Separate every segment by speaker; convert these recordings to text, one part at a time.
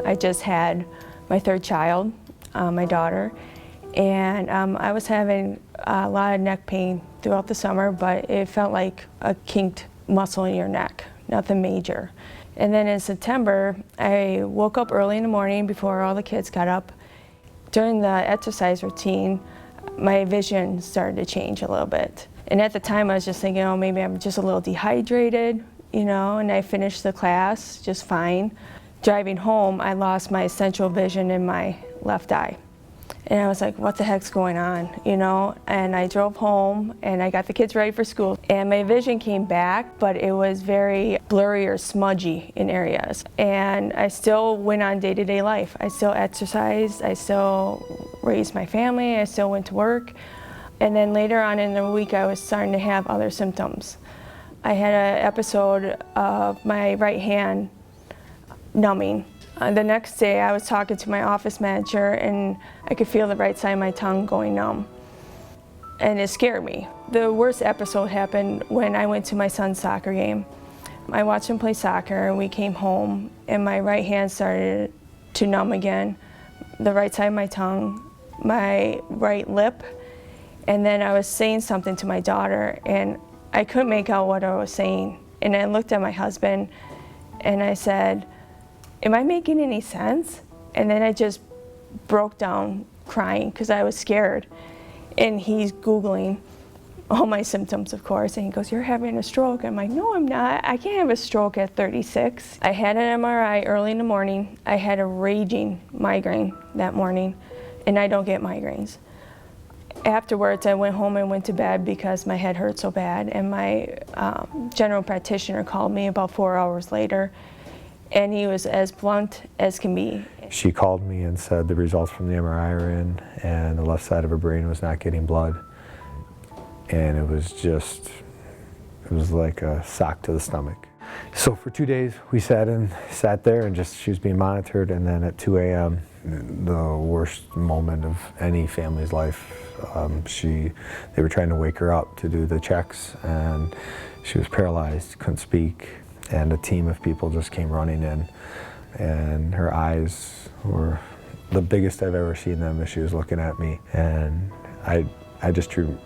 Speaker 1: I just had my third child, my daughter, and I was having a lot of neck pain throughout the summer, but it felt like a kinked muscle in your neck, nothing major. And then in September, I woke up early in the morning before all the kids got up. During the exercise routine, my vision started to change a little bit. And at the time I was just thinking, oh, maybe I'm just a little dehydrated, you know, and I finished the class just fine. Driving home, I lost my central vision in my left eye. And I was like, what the heck's going on, you know? And I drove home and I got the kids ready for school. And my vision came back, but it was very blurry or smudgy in areas. And I still went on day-to-day life. I still exercised, I still raised my family, I still went to work. And then later on in the week, I was starting to have other symptoms. I had an episode of my right hand numbing. The next day I was talking to my office manager and I could feel the right side of my tongue going numb. And it scared me. The worst episode happened when I went to my son's soccer game. I watched him play soccer and we came home and my right hand started to numb again, the right side of my tongue, my right lip, and then I was saying something to my daughter and I couldn't make out what I was saying. And I looked at my husband and I said, am I making any sense? And then I just broke down crying because I was scared. And he's Googling all my symptoms, of course, and he goes, you're having a stroke. I'm like, no, I'm not. I can't have a stroke at 36. I had an MRI early in the morning. I had a raging migraine that morning, and I don't get migraines. Afterwards, I went home and went to bed because my head hurt so bad, and my general practitioner called me about 4 hours later, and he was as blunt as can be.
Speaker 2: She called me and said the results from the MRI are in and the left side of her brain was not getting blood. And it was like a sock to the stomach. So for 2 days we sat there and she was being monitored, and then at 2 a.m., the worst moment of any family's life, they were trying to wake her up to do the checks and she was paralyzed, couldn't speak. And a team of people just came running in, and her eyes were the biggest I've ever seen them as she was looking at me. And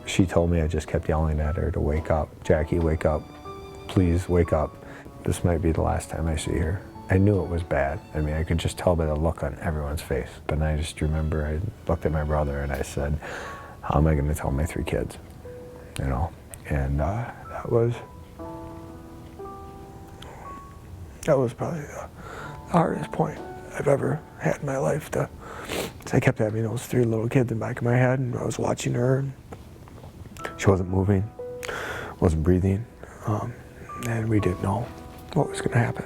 Speaker 2: she told me, I just kept yelling at her to wake up. Jackie, wake up. Please wake up. This might be the last time I see her. I knew it was bad. I mean, I could just tell by the look on everyone's face. But I just remember I looked at my brother and I said, how am I going to tell my 3 kids? You know, and that was probably the hardest point I've ever had in my life. I kept having those 3 little kids in the back of my head, and I was watching her. And she wasn't moving, wasn't breathing, and we didn't know what was going to happen.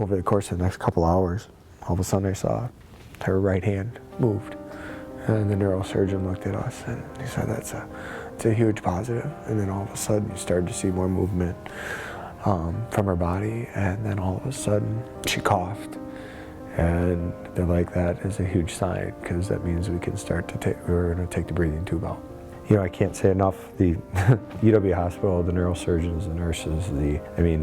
Speaker 2: Over the course of the next couple hours, all of a sudden I saw her right hand moved. And the neurosurgeon looked at us and he said, it's a huge positive. And then all of a sudden you started to see more movement from her body, and then all of a sudden she coughed. And they're like, that is a huge sign, because that means we can we're going to take the breathing tube out. You know, I can't say enough, the UW Hospital, the neurosurgeons, the nurses,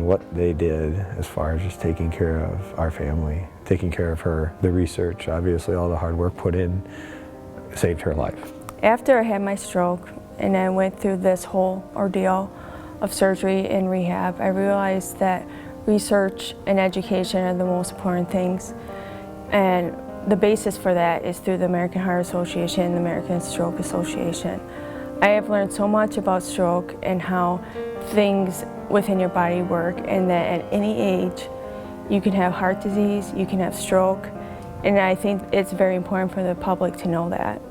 Speaker 2: what they did as far as just taking care of our family, taking care of her, the research, obviously all the hard work put in, saved her life.
Speaker 1: After I had my stroke and I went through this whole ordeal of surgery and rehab, I realized that research and education are the most important things. And the basis for that is through the American Heart Association and the American Stroke Association. I have learned so much about stroke and how things within your body work, and that at any age you can have heart disease, you can have stroke, and I think it's very important for the public to know that.